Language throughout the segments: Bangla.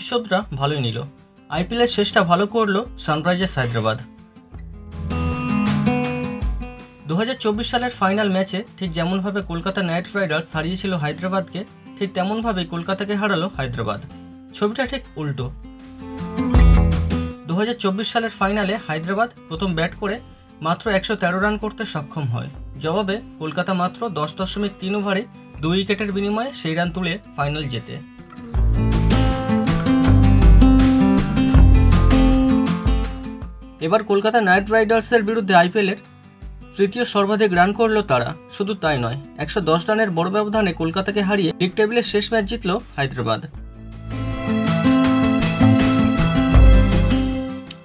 প্রতিশোধটা ভালোই নিল। আইপিএলের শেষটা ভালো করলো সানরাইজার্স হায়দ্রাবাদ। 2024 সালের ফাইনাল ম্যাচে ঠিক যেমনভাবে কলকাতা নাইট রাইডার্স হারিয়েছিল হায়দ্রাবাদকে, ঠিক তেমনভাবেই কলকাতাকে হারালো হায়দ্রাবাদ। ছবিটা ঠিক উল্টো। 2024 সালের ফাইনালে হায়দ্রাবাদ প্রথম ব্যাট করে মাত্র 113 রান করতে সক্ষম হয়। জবাবে কলকাতা মাত্র 10.3 ওভারে 2 উইকেটের বিনিময়ে সেই রান তুলে ফাইনাল জেতে। এবার কলকাতা নাইট রাইডার্সের বিরুদ্ধে আইপিএলের তৃতীয় সর্বাধিক রান করল তারা। শুধু তাই নয়, 110 রানের বড় ব্যবধানে কলকাতাকে হারিয়ে লিগ টেবিলের শেষ ম্যাচ জিতল হায়দ্রাবাদ।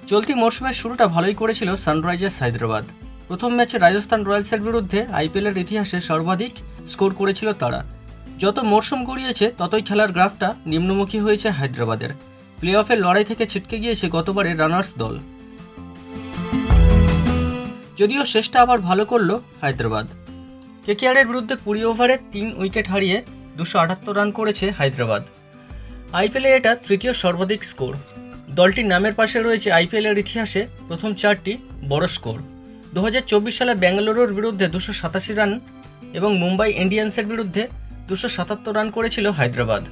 চলতি মরশুমের শুরুটা ভালোই করেছিল সানরাইজার্স হায়দ্রাবাদ। প্রথম ম্যাচে রাজস্থান রয়্যালসের বিরুদ্ধে আইপিএলের ইতিহাসে সর্বাধিক স্কোর করেছিল তারা। যত মরশুম গড়িয়েছে ততই খেলার গ্রাফটা নিম্নমুখী হয়েছে হায়দ্রাবাদের। প্লে অফের লড়াই থেকে ছিটকে গিয়েছে গতবারের রানার্স দল। যদিও শেষটা আবার ভালো করল হায়দ্রাবাদ। কেকেআরের বিরুদ্ধে 20 ওভারে 3 উইকেট হারিয়ে 278 রান করেছে হায়দ্রাবাদ। আইপিএলে এটা তৃতীয় সর্বাধিক স্কোর। দলটির নামের পাশে রয়েছে আইপিএলের ইতিহাসে প্রথম 4টি বড় স্কোর। 2024 সালে বেঙ্গালুরুর বিরুদ্ধে 287 রান এবং মুম্বাই ইন্ডিয়ান্সের বিরুদ্ধে 277 রান করেছিল হায়দ্রাবাদ।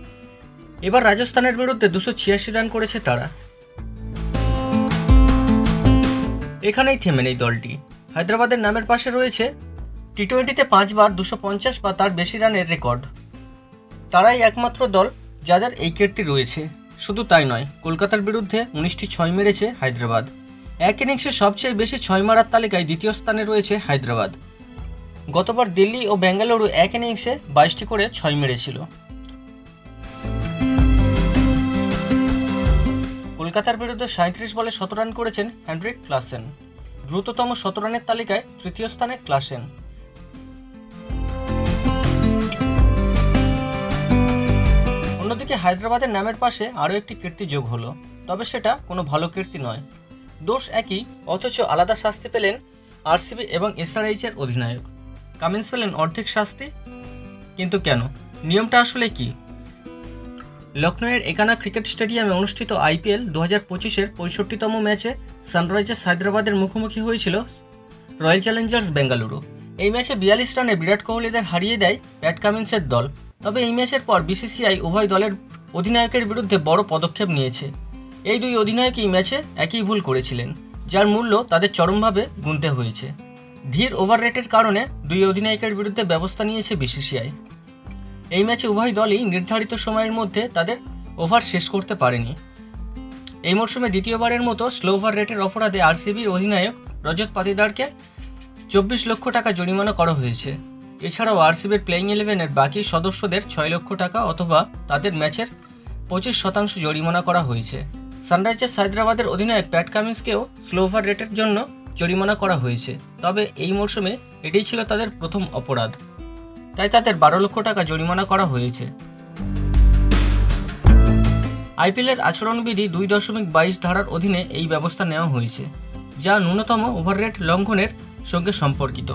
এবার রাজস্থানের বিরুদ্ধে 286 রান করেছে তারা। এখানেই থেমে নেই দলটি। হায়দ্রাবাদের নামের পাশে রয়েছে টি-20তে 5 বার 250 বা তার বেশি রানের রেকর্ড। তারাই একমাত্র দল যাদের এই কীর্তি রয়েছে। শুধু তাই নয়, কলকাতার বিরুদ্ধে 19টি 6 মেরেছে হায়দ্রাবাদ। এক ইনিংসে সবচেয়ে বেশি 6 মারার তালিকায় দ্বিতীয় স্থানে রয়েছে হায়দ্রাবাদ। গতবার দিল্লি ও বেঙ্গালুরু এক ইনিংসে 22টি করে 6 মেরেছিল। কলকাতার বিরুদ্ধে 37 বলে 17 রান করেছেন হেনরিক ক্লাসেন। দ্রুততম 17 রানের তালিকায় তৃতীয় স্থানে ক্লাসেন। অন্যদিকে হায়দ্রাবাদের নামের পাশে আরও একটি কীর্তি যোগ হলো, তবে সেটা কোনো ভালো কীর্তি নয়। দোষ একই, অথচ আলাদা শাস্তি পেলেন আরসিবি এবং এসআরএইচের অধিনায়ক। কামিন্স পেলেন অর্ধেক শাস্তি, কিন্তু কেন? নিয়মটা আসলে কি? লখনৌয়ের একানা ক্রিকেট স্টেডিয়ামে অনুষ্ঠিত আইপিএল 2025-এর 65তম ম্যাচে সানরাইজার্স হায়দ্রাবাদের মুখোমুখি হয়েছিল রয়্যাল চ্যালেঞ্জার্স বেঙ্গালুরু। এই ম্যাচে 42 রানে বিরাট কোহলিদের হারিয়ে দেয় প্যাট কামিন্সের দল। তবে এই ম্যাচের পর বিসিসিআই উভয় দলের অধিনায়কের বিরুদ্ধে বড় পদক্ষেপ নিয়েছে। এই দুই অধিনায়কই ম্যাচে একই ভুল করেছিলেন, যার মূল্য তাদের চরমভাবে গুনতে হয়েছে। ধীর ওভার রেটের কারণে দুই অধিনায়কের বিরুদ্ধে ব্যবস্থা নিয়েছে বিসিসিআই। এই ম্যাচে উভয় দলই নির্ধারিত সময়ের মধ্যে তাদের ওভার শেষ করতে পারেনি। এই মরশুমে দ্বিতীয়বারের মতো স্লো ওভার রেটের অপরাধে আরসিবির অধিনায়ক রজত পাতিদারকে 24 লক্ষ টাকা জরিমানা করা হয়েছে। এছাড়াও আরসিবির প্লেইং 11-এর বাকি সদস্যদের 6 লক্ষ টাকা অথবা তাদের ম্যাচের 25% জরিমানা করা হয়েছে। সানরাইজার্স হায়দ্রাবাদের অধিনায়ক প্যাট কামিন্সকেও স্লো ওভার রেটের জন্য জরিমানা করা হয়েছে। তবে এই মরশুমে এটাই ছিল তাদের প্রথম অপরাধ, তাই তাদের 12 লক্ষ টাকা জরিমানা করা হয়েছে। আইপিএলের আচরণবিধি 2.22 ধারার অধীনে এই ব্যবস্থা নেওয়া হয়েছে, যা ন্যূনতম ওভার রেট লঙ্ঘনের সঙ্গে সম্পর্কিত।